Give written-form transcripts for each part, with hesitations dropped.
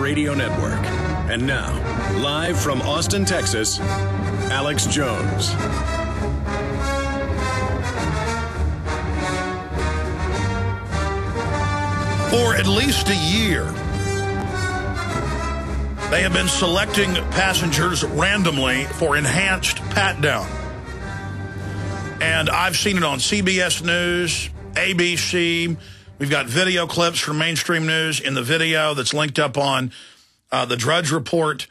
Radio Network. And now, live from Austin, Texas, Alex Jones. For at least a year, they have been selecting passengers randomly for enhanced pat-down. And I've seen it on CBS News, ABC. We've got video clips from mainstream news in the video that's linked up on the Drudge Report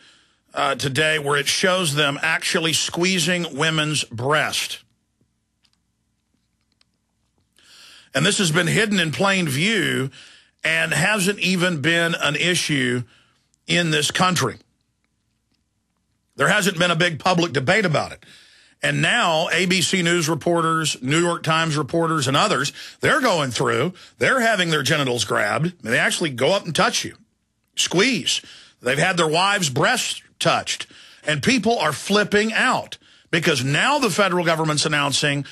today, where it shows them actually squeezing women's breast. And this has been hidden in plain view and hasn't even been an issue in this country. There hasn't been a big public debate about it. And now ABC News reporters, New York Times reporters, and others, they're going through, they're having their genitals grabbed, and they actually go up and touch you, squeeze. They've had their wives' breasts touched, and people are flipping out because now the federal government's announcing,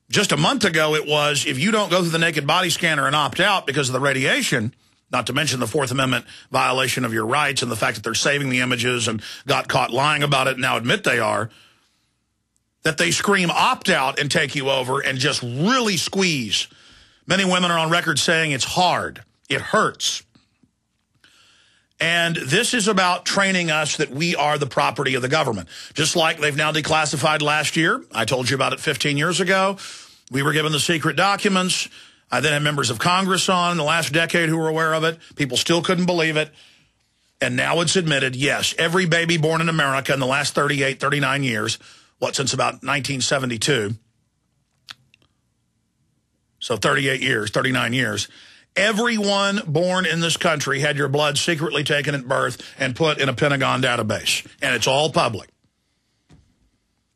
just a month ago it was, if you don't go through the naked body scanner and opt out because of the radiation, not to mention the Fourth Amendment violation of your rights and the fact that they're saving the images and got caught lying about it and now admit they are, that they scream opt out and take you over and just really squeeze. Many women are on record saying it's hard, it hurts. And this is about training us that we are the property of the government. Just like they've now declassified last year. I told you about it 15 years ago. We were given the secret documents. I then had members of Congress on in the last decade who were aware of it. People still couldn't believe it. And now it's admitted, yes, every baby born in America in the last 38, 39 years, since about 1972, so 38 years, 39 years, everyone born in this country had your blood secretly taken at birth and put in a Pentagon database. And it's all public.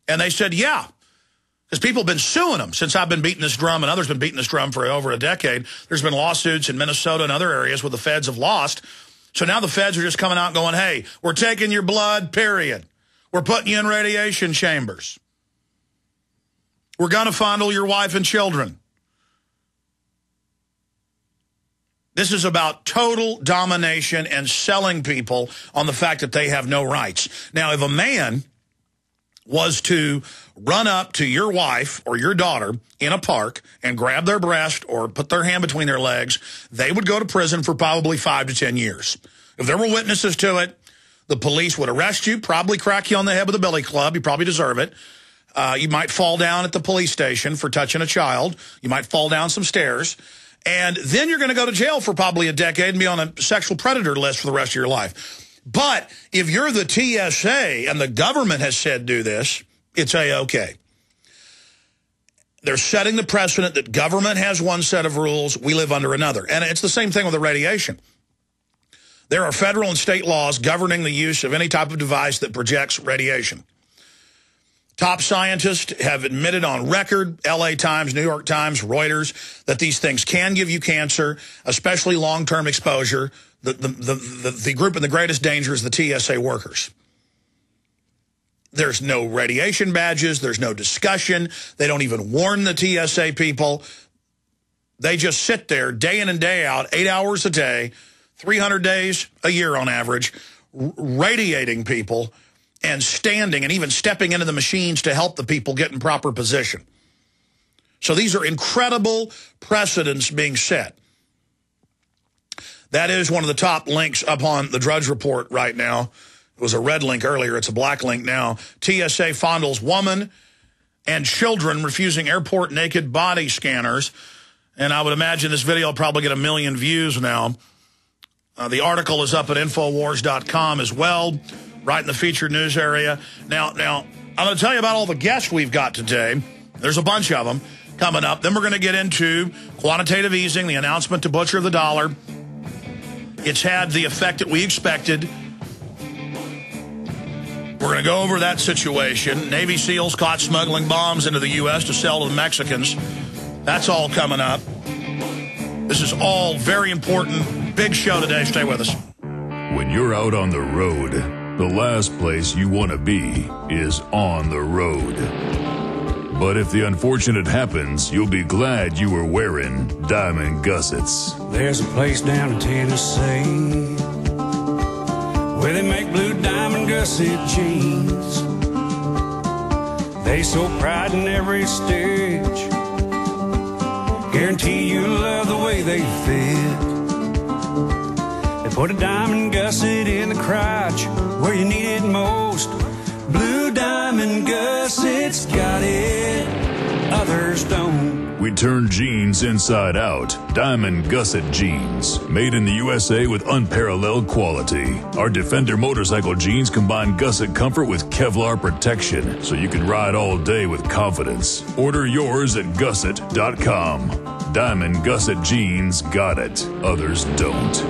And they said, yeah. Because people have been suing them since I've been beating this drum, and others have been beating this drum for over a decade. There's been lawsuits in Minnesota and other areas where the feds have lost. So now the feds are just coming out going, hey, we're taking your blood, period. We're putting you in radiation chambers. We're going to fondle your wife and children. This is about total domination and selling people on the fact that they have no rights. Now, if a man was to run up to your wife or your daughter in a park and grab their breast or put their hand between their legs, they would go to prison for probably 5 to 10 years. If there were witnesses to it, the police would arrest you, probably crack you on the head with a billy club. You probably deserve it. You might fall down at the police station for touching a child. You might fall down some stairs. And then you're going to go to jail for probably a decade and be on a sexual predator list for the rest of your life. But if you're the TSA and the government has said do this, it's A-OK. They're setting the precedent that government has one set of rules, we live under another. And it's the same thing with the radiation. There are federal and state laws governing the use of any type of device that projects radiation. Top scientists have admitted on record, LA Times, New York Times, Reuters, that these things can give you cancer, especially long-term exposure. The group in the greatest danger is the TSA workers. There's no radiation badges. There's no discussion. They don't even warn the TSA people. They just sit there day in and day out, 8 hours a day, 300 days a year on average, radiating people and standing and even stepping into the machines to help the people get in proper position. So these are incredible precedents being set. That is one of the top links up on the Drudge Report right now. It was a red link earlier. It's a black link now. TSA fondles woman and children refusing airport naked body scanners. And I would imagine this video will probably get 1 million views now. The article is up at Infowars.com as well, right in the featured news area. Now, I'm going to tell you about all the guests we've got today. There's a bunch of them coming up. Then we're going to get into quantitative easing, the announcement to butcher the dollar. It's had the effect that we expected. We're going to go over that situation. Navy SEALs caught smuggling bombs into the U.S. to sell to the Mexicans. That's all coming up. This is all very important. Big show today. Stay with us. When you're out on the road, the last place you want to be is on the road. But if the unfortunate happens, you'll be glad you were wearing diamond gussets. There's a place down in Tennessee where they make blue diamond gusset jeans. They sew pride in every stitch, guarantee you love the way they fit. They put a diamond gusset in the crotch where you need it most. Blue diamond gussets got it, others don't. We turn jeans inside out. Diamond Gusset Jeans. Made in the USA with unparalleled quality. Our Defender motorcycle jeans combine gusset comfort with Kevlar protection, so you can ride all day with confidence. Order yours at gusset.com. Diamond Gusset Jeans got it. Others don't.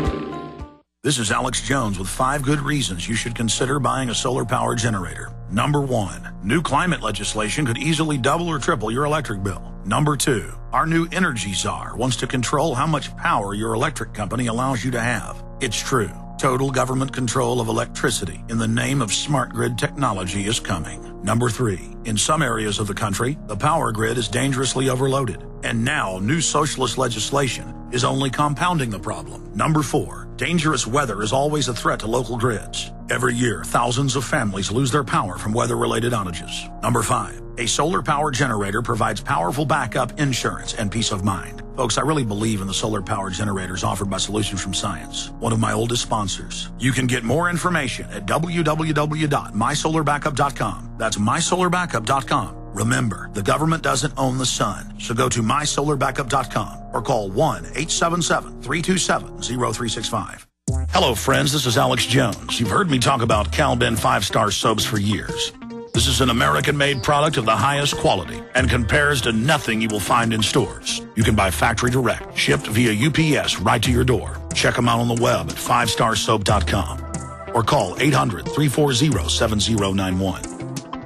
This is Alex Jones with 5 good reasons you should consider buying a solar power generator. Number 1, new climate legislation could easily double or triple your electric bill. Number 2, our new energy czar wants to control how much power your electric company allows you to have. It's true. Total government control of electricity in the name of smart grid technology is coming. Number 3, in some areas of the country, the power grid is dangerously overloaded. And now new socialist legislation is only compounding the problem. Number 4, dangerous weather is always a threat to local grids. Every year, thousands of families lose their power from weather-related outages. Number 5, a solar power generator provides powerful backup insurance and peace of mind. Folks, I really believe in the solar power generators offered by Solutions from Science, one of my oldest sponsors. You can get more information at www.mysolarbackup.com. That's mysolarbackup.com. Remember, the government doesn't own the sun, so go to mysolarbackup.com or call 1-877-327-0365. Hello, friends. This is Alex Jones. You've heard me talk about Cal-Ben 5-star soaps for years. This is an American-made product of the highest quality and compares to nothing you will find in stores. You can buy factory direct, shipped via UPS right to your door. Check them out on the web at 5starsoap.com or call 800-340-7091.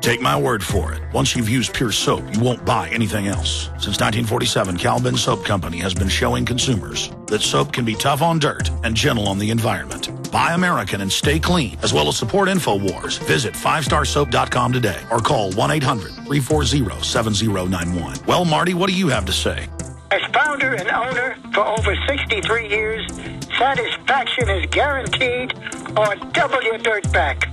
Take my word for it. Once you've used Pure Soap, you won't buy anything else. Since 1947, Cal-Ben Soap Company has been showing consumers that soap can be tough on dirt and gentle on the environment. Buy American and stay clean, as well as support InfoWars. Visit 5starsoap.com today or call 1-800-340-7091. Well, Marty, what do you have to say? As founder and owner for over 63 years, satisfaction is guaranteed or double your dirt back.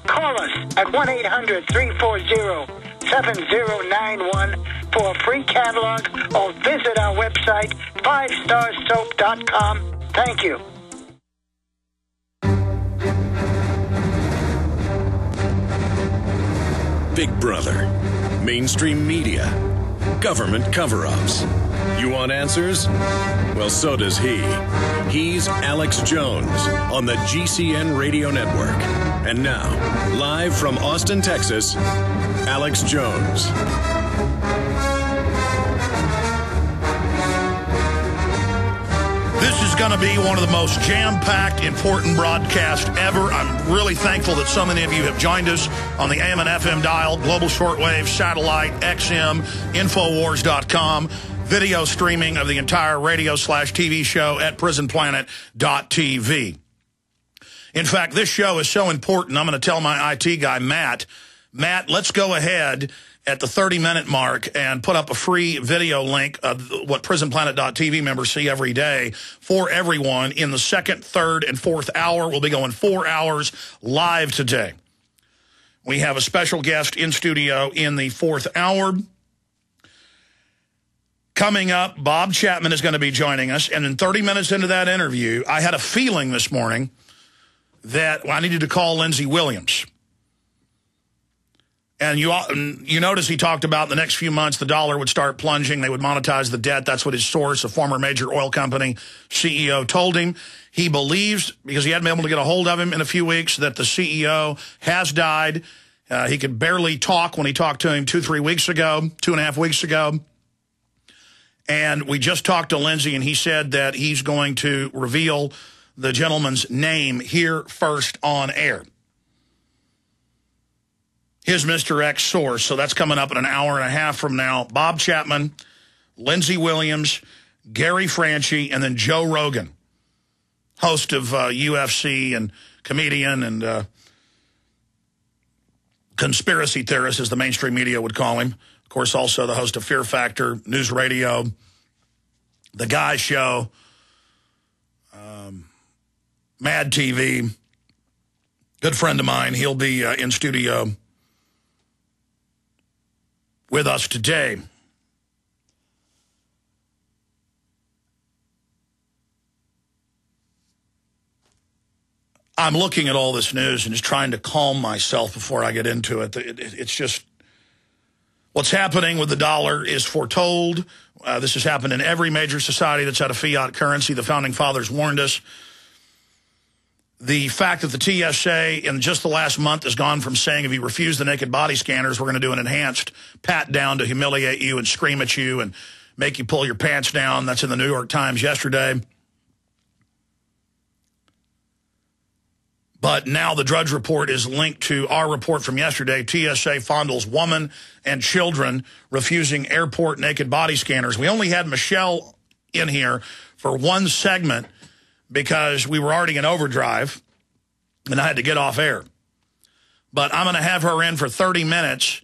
Call us at 1-800-340-7091 for a free catalog or visit our website, 5starsoap.com. Thank you. Big Brother, mainstream media, government cover-ups. You want answers? Well, so does he. He's Alex Jones on the GCN Radio Network. And now, live from Austin, Texas, Alex Jones. This is going to be one of the most jam-packed, important broadcasts ever. I'm really thankful that so many of you have joined us on the AM and FM dial, global shortwave, satellite, XM, Infowars.com, video streaming of the entire radio/TV show at prisonplanet.tv. In fact, this show is so important, I'm going to tell my IT guy, Matt, let's go ahead at the 30-minute mark and put up a free video link of what prisonplanet.tv members see every day for everyone in the second, third, and fourth hour. We'll be going 4 hours live today. We have a special guest in studio in the fourth hour. Coming up, Bob Chapman is going to be joining us. And in 30 minutes into that interview, I had a feeling this morning that I needed to call Lindsey Williams. And you notice he talked about in the next few months the dollar would start plunging. They would monetize the debt. That's what his source, a former major oil company CEO, told him. He believes, because he hadn't been able to get a hold of him in a few weeks, that the CEO has died. He could barely talk when he talked to him 2.5 weeks ago. And we just talked to Lindsey, and he said that he's going to reveal the gentleman's name here first on air. His Mr. X source. So that's coming up in an hour and a half from now. Bob Chapman, Lindsey Williams, Gary Franchi, and then Joe Rogan, host of UFC and comedian and conspiracy theorist, as the mainstream media would call him. Of course, also the host of Fear Factor, News Radio, The Guy Show, Mad TV, Good friend of mine. He'll be in studio with us today. I'm looking at all this news and just trying to calm myself before I get into it. It's just what's happening with the dollar is foretold. This has happened in every major society that's had a fiat currency. The Founding Fathers warned us. The fact that the TSA in just the last month has gone from saying if you refuse the naked body scanners, we're going to do an enhanced pat down to humiliate you and scream at you and make you pull your pants down. That's in the New York Times yesterday. But now the Drudge Report is linked to our report from yesterday. TSA fondles woman and children refusing airport naked body scanners. We only had Michelle in here for one segment because we were already in overdrive and I had to get off air. But I'm going to have her in for 30 minutes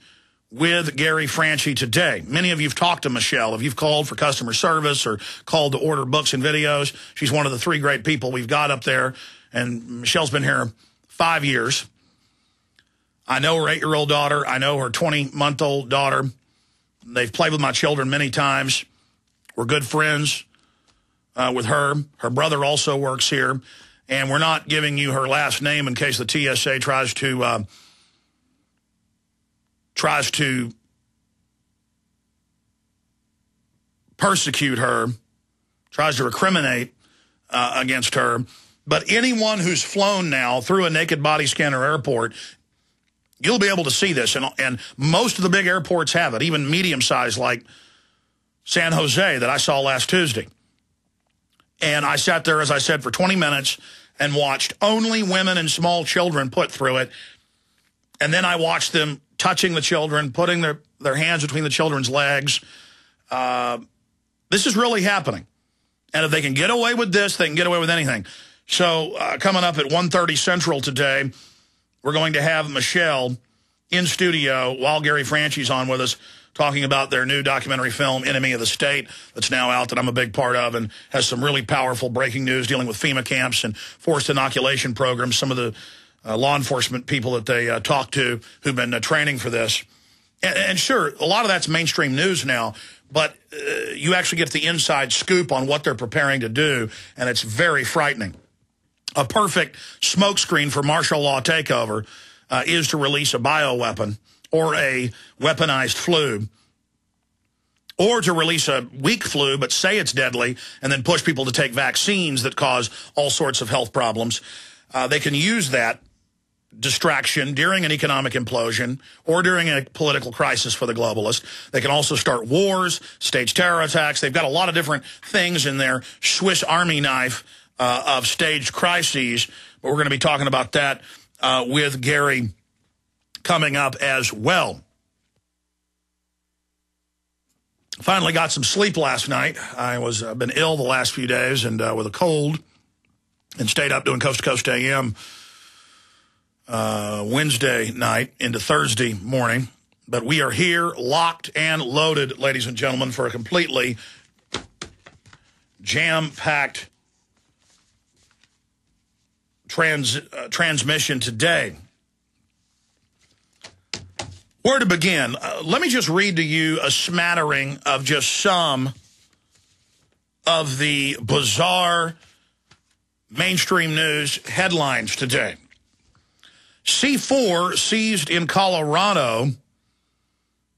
with Gary Franchi today. Many of you have talked to Michelle. If you've called for customer service or called to order books and videos, she's one of the 3 great people we've got up there. And Michelle's been here 5 years. I know her 8-year-old daughter. I know her 20-month-old daughter. They've played with my children many times. We're good friends with her. Her brother also works here. And we're not giving you her last name in case the TSA tries to persecute her, tries to recriminate against her. But anyone who's flown now through a naked body scanner airport, you'll be able to see this. And most of the big airports have it, even medium-sized like San Jose that I saw last Tuesday. And I sat there, as I said, for 20 minutes and watched only women and small children put through it. And then I watched them touching the children, putting their hands between the children's legs. This is really happening. And if they can get away with this, they can get away with anything. So coming up at 1:30 Central today, we're going to have Michelle in studio while Gary Franchi's on with us, talking about their new documentary film, Enemy of the State, that's now out, that I'm a big part of, and has some really powerful breaking news dealing with FEMA camps and forced inoculation programs, some of the law enforcement people that they talk to who've been training for this. And sure, a lot of that's mainstream news now, but you actually get the inside scoop on what they're preparing to do, and it's very frightening. A perfect smokescreen for martial law takeover is to release a bioweapon or a weaponized flu, or to release a weak flu but say it's deadly and then push people to take vaccines that cause all sorts of health problems. They can use that distraction during an economic implosion or during a political crisis for the globalists. They can also start wars, stage terror attacks. They've got a lot of different things in their Swiss Army knife of staged crises, but we're going to be talking about that with Gary coming up as well. Finally got some sleep last night. I've been ill the last few days and with a cold, and stayed up doing Coast to Coast AM Wednesday night into Thursday morning. But we are here, locked and loaded, ladies and gentlemen, for a completely jam-packed transmission today. Where to begin? Let me just read to you a smattering of just some of the bizarre mainstream news headlines today. C4 seized in Colorado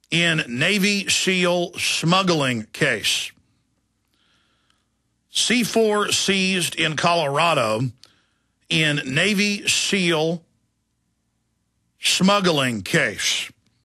in Navy SEAL smuggling case. C4 seized in Colorado in Navy SEAL smuggling case.